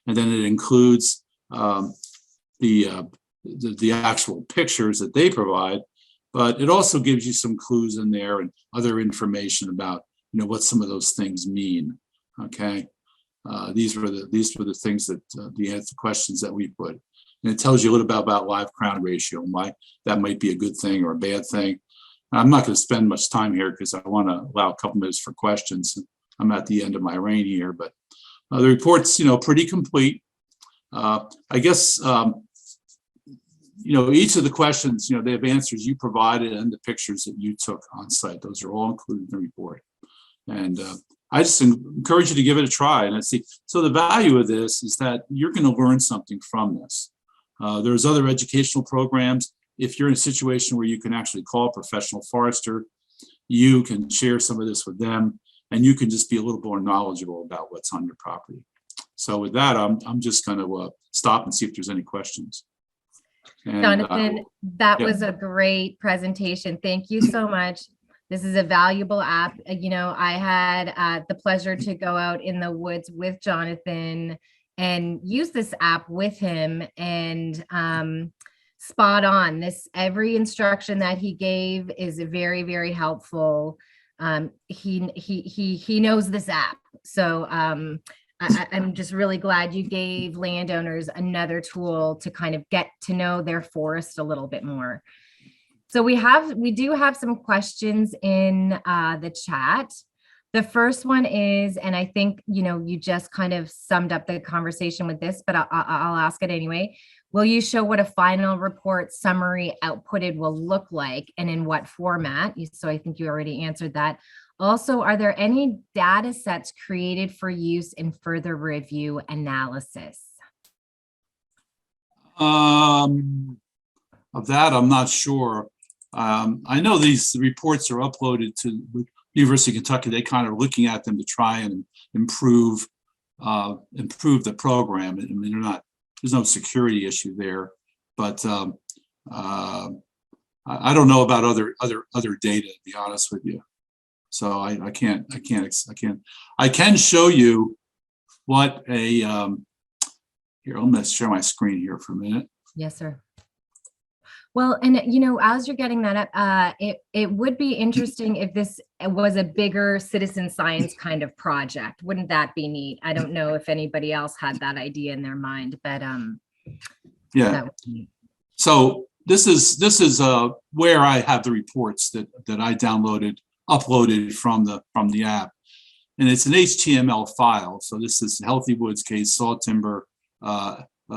and then it includes the actual pictures that they provide, but it also gives you some clues in there and other information about what some of those things mean. Okay, these were the things that the questions that we put, and it tells you a little bit about live crown ratio and why that might be a good thing or a bad thing. I'm not going to spend much time here because I want to allow a couple minutes for questions. I'm at the end of my reign here, but the report's pretty complete. I guess each of the questions they have answers you provided and the pictures that you took on site. Those are all included in the report. And I just encourage you to give it a try. And I see. So the value of this is that you're going to learn something from this. There's other educational programs. If you're in a situation where you can actually call a professional forester, you can share some of this with them, and you can just be a little more knowledgeable about what's on your property. So with that, I'm just going to stop and see if there's any questions. And,
Jonathan, that
yeah.
was a great presentation. Thank you so much. This is a valuable app. You know, I had the pleasure to go out in the woods with Jonathan and use this app with him, and spot on. Every instruction that he gave is very, very helpful. He knows this app. So I'm just really glad you gave landowners another tool to kind of get to know their forest a little bit more. So we do have some questions in the chat. The first one is, and I think, you know, you just kind of summed up the conversation with this, but I'll ask it anyway. Will you show what a final report summary outputted will look like and in what format? So I think you already answered that. Also, are there any data sets created for use in further review analysis?
Of that, I'm not sure. I know these reports are uploaded to the University of Kentucky. They kind of looking at them to try and improve the program. I mean, there's no security issue there, but I don't know about other data, to be honest with you. So I can show you what a here. I'm going to share my screen here for a minute.
Yes, sir. Well, and you know, as you're getting that up, it would be interesting if this was a bigger citizen science kind of project. Wouldn't that be neat? I don't know if anybody else had that idea in their mind, but
yeah. So this is where I have the reports that I uploaded from the app, and it's an HTML file. So this is HealthyWoods case saw timber.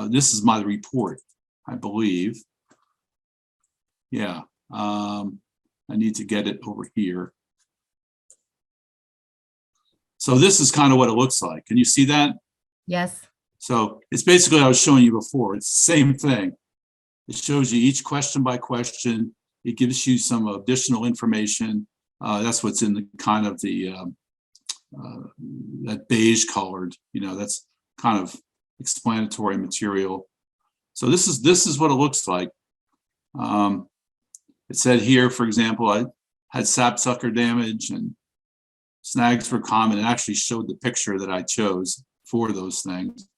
This is my report, I believe. Yeah, I need to get it over here. So this is kind of what it looks like. Can you see that?
Yes.
So it's basically what I was showing you before. It's the same thing. It shows you each question by question. It gives you some additional information. That's what's in the kind of the that beige colored. You know, that's kind of explanatory material. So this is what it looks like. It said here, for example, I had sapsucker damage and snags were common, and actually showed the picture that I chose for those things.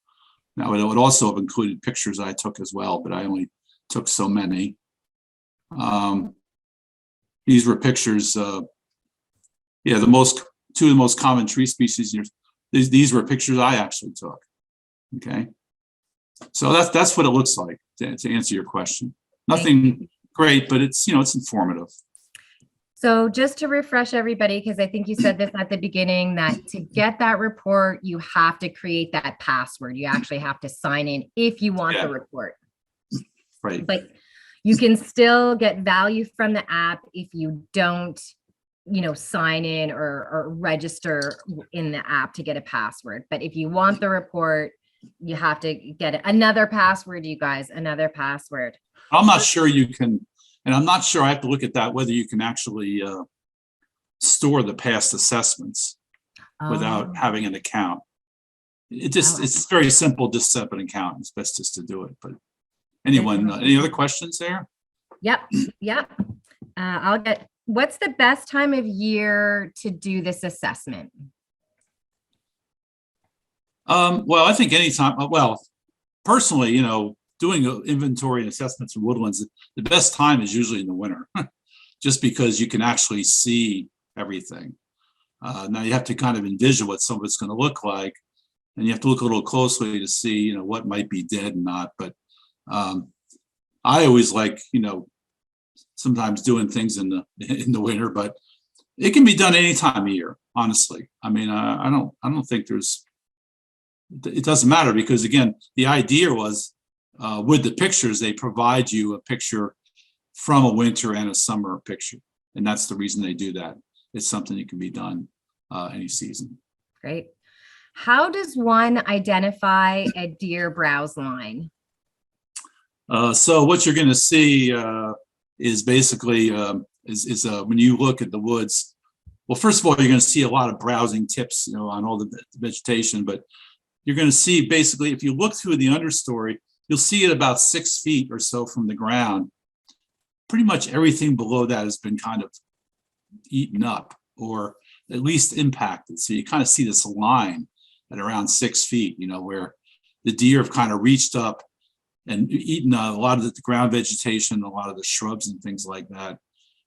Now, it would also have included pictures I took as well, but I only took so many. These were pictures, yeah, two of the most common tree species. These were pictures I actually took. Okay, so that's what it looks like, to answer your question. Nothing great, but it's informative.
So just to refresh everybody, because I think you said this at the beginning, that to get that report, you have to create that password. You actually have to sign in if you want the report.
Right.
But you can still get value from the app if you don't, sign in or register in the app to get a password. But if you want the report, you have to get another password, you guys, another password.
I'm not sure you can, and I'm not sure, I have to look at that, whether you can actually store the past assessments without having an account. It's very simple, just set up an account. It's best just to do it. But anyone, any other questions there?
Yep. What's the best time of year to do this assessment?
Well, I think anytime, well, personally, doing inventory and assessments in woodlands, the best time is usually in the winter, just because you can actually see everything. Now you have to kind of envision what some of it's going to look like, and you have to look a little closely to see, what might be dead and not. But I always like, sometimes doing things in the winter, but it can be done any time of year, honestly. I mean, I don't think it doesn't matter, because again, the idea was, with the pictures, they provide you a picture from a winter and a summer picture. And that's the reason they do that. It's something that can be done any season.
Great. How does one identify a deer browse line?
So what you're going to see is basically when you look at the woods. Well, first of all, you're going to see a lot of browsing tips, on all the vegetation. But you're going to see basically, if you look through the understory, you'll see it about 6 feet or so from the ground. Pretty much everything below that has been kind of eaten up or at least impacted. So you kind of see this line at around 6 feet, where the deer have kind of reached up and eaten a lot of the ground vegetation, a lot of the shrubs and things like that.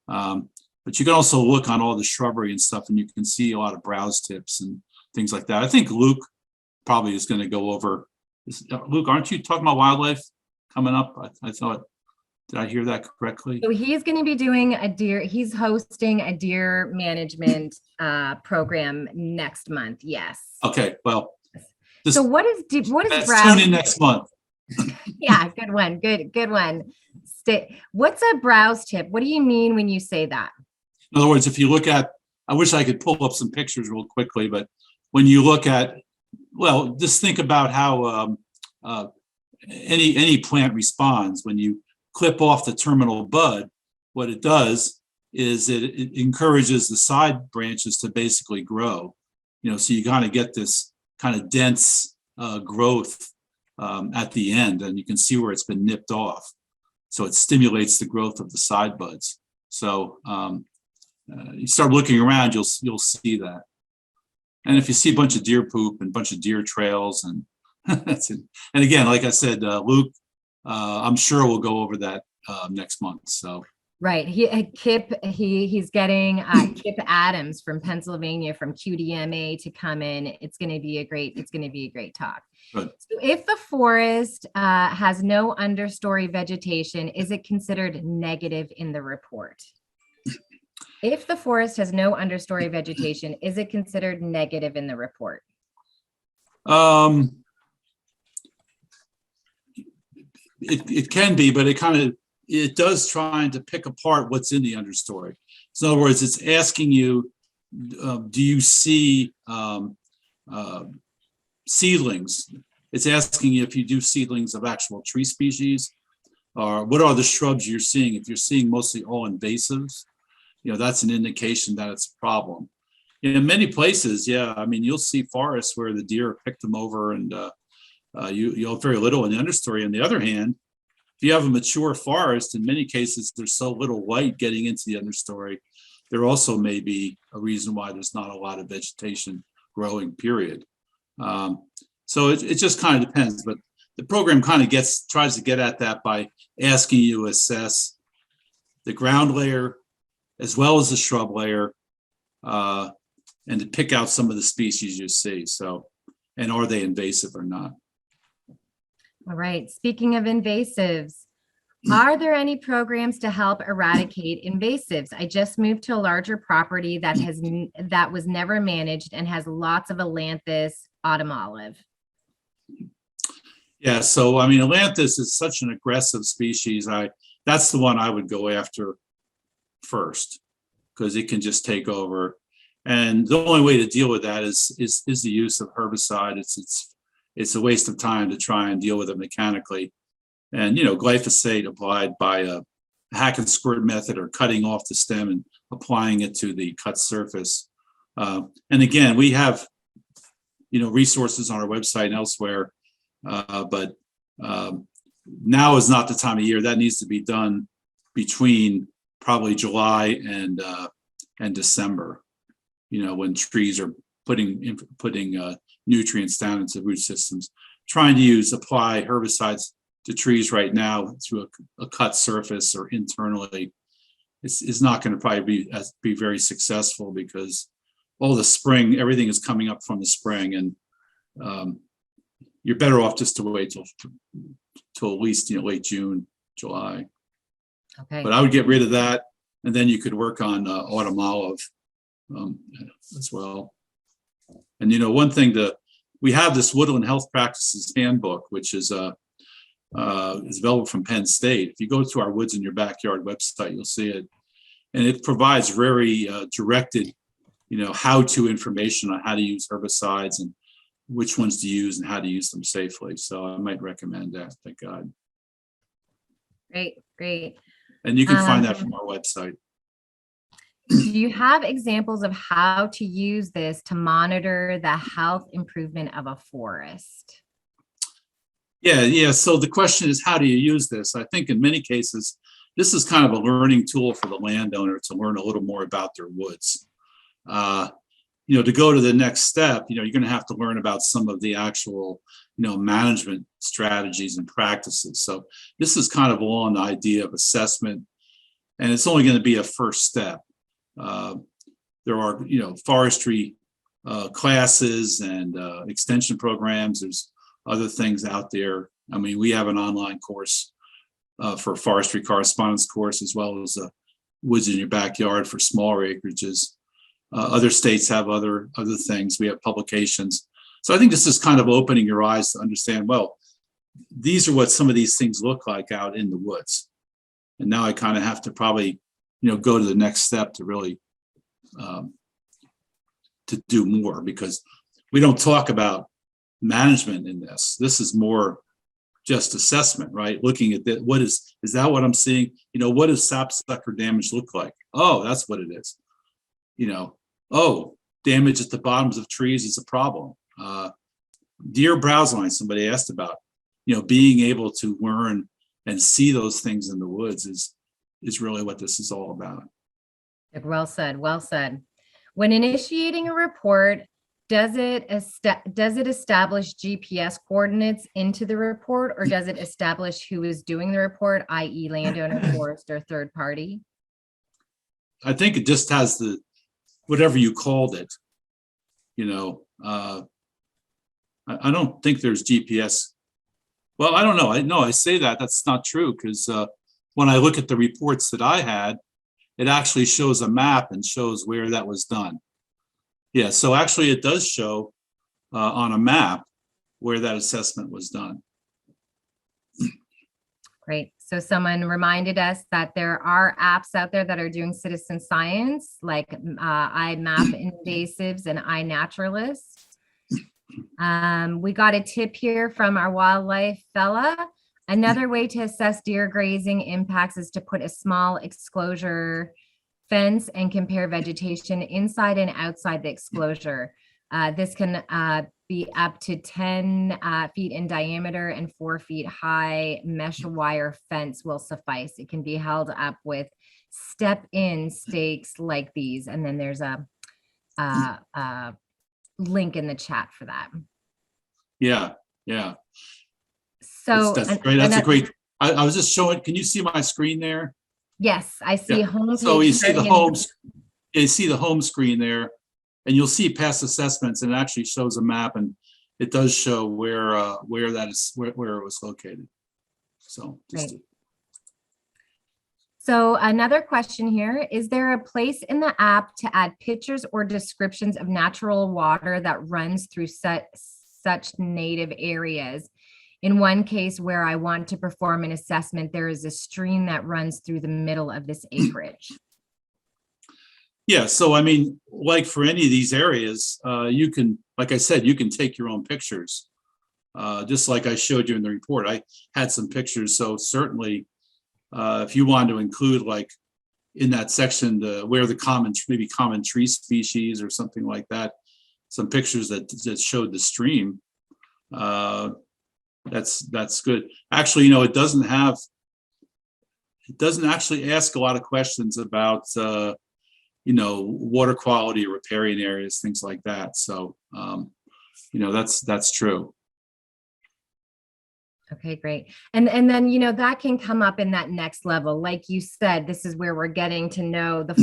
But you can also look on all the shrubbery and stuff, and you can see a lot of browse tips and things like that. I think Luke probably is going to go over. Luke, aren't you talking about wildlife coming up? I thought, did I hear that correctly?
So he's going to be doing he's hosting a deer management program next month. Yes.
Okay, well.
So what is browse?
Tune in next month.
Yeah, good one. Good one. What's a browse tip? What do you mean when you say that?
In other words, if you look at, I wish I could pull up some pictures real quickly, but when you look at, well, just think about how any plant responds. When you clip off the terminal bud, what it does is it encourages the side branches to basically grow. So you kind of get this kind of dense growth at the end, and you can see where it's been nipped off. So it stimulates the growth of the side buds. So you start looking around, you'll see that. And if you see a bunch of deer poop and a bunch of deer trails, and that's it. And again, like I said, Luke, I'm sure we'll go over that next month. So.
Right. He's getting Kip Adams from Pennsylvania from QDMA to come in. It's going to be a great talk.
Good.
So if the forest has no understory vegetation, is it considered negative in the report? If the forest has no understory vegetation, is it considered negative in the report?
It can be, but it does trying to pick apart what's in the understory. So in other words, it's asking you, do you see seedlings? It's asking you if you do seedlings of actual tree species, or what are the shrubs you're seeing? If you're seeing mostly all invasives, that's an indication that it's a problem. In many places, you'll see forests where the deer picked them over, and you have very little in the understory. On the other hand, if you have a mature forest, in many cases, there's so little light getting into the understory, there also may be a reason why there's not a lot of vegetation growing, period. So it just kind of depends, but the program kind of tries to get at that by asking you to assess the ground layer as well as the shrub layer, and to pick out some of the species you see. So, and are they invasive or not?
All right. Speaking of invasives, are there any programs to help eradicate invasives? I just moved to a larger property that was never managed and has lots of Ailanthus autumn olive.
Yeah, so Ailanthus is such an aggressive species. That's the one I would go after first, because it can just take over. And the only way to deal with that is the use of herbicide. It's a waste of time to try and deal with it mechanically. And glyphosate applied by a hack and squirt method, or cutting off the stem and applying it to the cut surface. And again, we have resources on our website and elsewhere, but now is not the time of year. That needs to be done between probably July and December, when trees are putting nutrients down into root systems. Trying to apply herbicides to trees right now through a cut surface or internally is not going to probably be very successful, because all the spring, everything is coming up from the spring, and you're better off just to wait till at least late June, July.
Okay.
But I would get rid of that, and then you could work on autumn olive as well. And one thing we have this Woodland Health Practices Handbook, which is available from Penn State. If you go to our Woods in Your Backyard website, you'll see it, and it provides very directed how-to information on how to use herbicides and which ones to use and how to use them safely. So I might recommend that. Thank God.
Great.
And you can find that from our website.
Do you have examples of how to use this to monitor the health improvement of a forest?
Yeah. So the question is, how do you use this? I think in many cases, this is kind of a learning tool for the landowner to learn a little more about their woods. To go to the next step, you're going to have to learn about some of the actual, management strategies and practices. So this is kind of along the idea of assessment, and it's only going to be a first step. There are, forestry classes and extension programs. There's other things out there. I mean, we have an online course for forestry correspondence course, as well as woods in your backyard for smaller acreages. Other states have other things. We have publications. So I think this is kind of opening your eyes to understand, well, these are what some of these things look like out in the woods. And now I kind of have to probably, go to the next step to really to do more, because we don't talk about management in this. This is more just assessment, right? Looking at that, is that what I'm seeing? What does sapsucker damage look like? Oh, that's what it is. Damage at the bottoms of trees is a problem. Deer browse lines, somebody asked about. Being able to learn and see those things in the woods is really what this is all about.
Well said. When initiating a report, does it establish GPS coordinates into the report, or does it establish who is doing the report, i.e. landowner, forest, or third party?
I think it just has the whatever you called it. I don't think there's GPS. Well, I don't know. I say that's not true, because when I look at the reports that I had, it actually shows a map and shows where that was done. Yeah, so actually it does show on a map where that assessment was done.
Great. So someone reminded us that there are apps out there that are doing citizen science, like iMap Invasives and iNaturalist. We got a tip here from our wildlife fella. Another way to assess deer grazing impacts is to put a small exclosure fence and compare vegetation inside and outside the exclosure. This can be up to 10 feet in diameter, and 4 feet high mesh wire fence will suffice. It can be held up with step-in stakes like these. And then there's a link in the chat for that.
Yeah.
So
that's great. That's a great. I was just showing. Can you see my screen there?
Yes, I see home.
So you see the home. You see the home screen there, and you'll see past assessments, and it actually shows a map, and it does show where that is, where it was located. So just
So another question here, is there a place in the app to add pictures or descriptions of natural water that runs through such native areas? In one case where I want to perform an assessment, there is a stream that runs through the middle of this acreage.
Yeah, so I mean, like for any of these areas, you can, like I said, you can take your own pictures. Just like I showed you in the report, I had some pictures. So certainly, if you want to include, like in that section, where the maybe common tree species or something like that, some pictures that showed the stream, that's good. Actually, it doesn't actually ask a lot of questions about water quality or riparian areas, things like that. So that's true.
Okay, great. And then, that can come up in that next level. Like you said, this is where we're getting to know the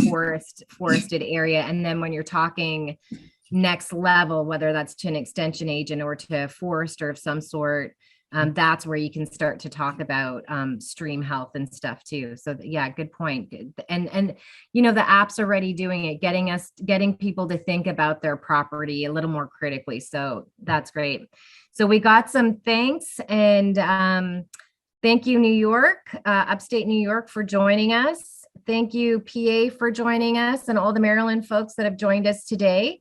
forested area. And then when you're talking next level, whether that's to an extension agent or to a forester of some sort, that's where you can start to talk about stream health and stuff too. So yeah, good point. And the app's already doing it, getting people to think about their property a little more critically. So that's great. So we got some thanks, and thank you, New York, upstate New York, for joining us. Thank you, PA, for joining us and all the Maryland folks that have joined us today.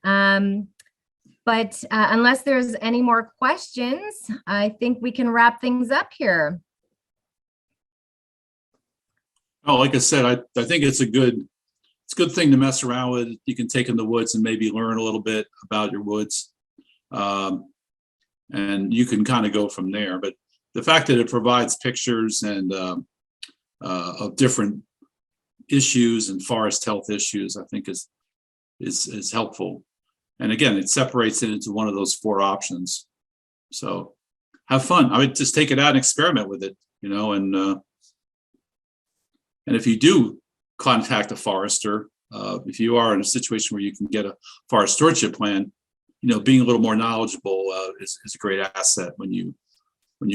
But unless there's any more questions, I think we can wrap things up here.
Oh, like I said, I think it's a good thing to mess around with. You can take in the woods and maybe learn a little bit about your woods. And you can kind of go from there. But the fact that it provides pictures and of different issues and forest health issues, I think is helpful. And again, it separates it into one of those 4 options. So have fun. I would just take it out and experiment with it, and if you do contact a forester, if you are in a situation where you can get a forest stewardship plan, being a little more knowledgeable is a great asset when you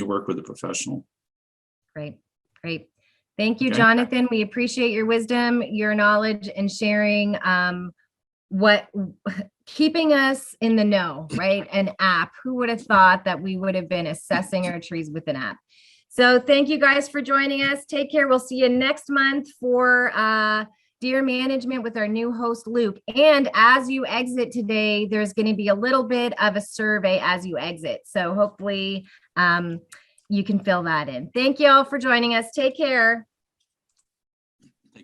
work with a professional.
Great. Thank you,
Okay.
Jonathan. We appreciate your wisdom, your knowledge, and sharing keeping us in the know, right? An app. Who would have thought that we would have been assessing our trees with an app? So thank you guys for joining us. Take care. We'll see you next month for deer management with our new host, Luke. And as you exit today, there's going to be a little bit of a survey as you exit. So hopefully you can fill that in. Thank you all for joining us. Take care.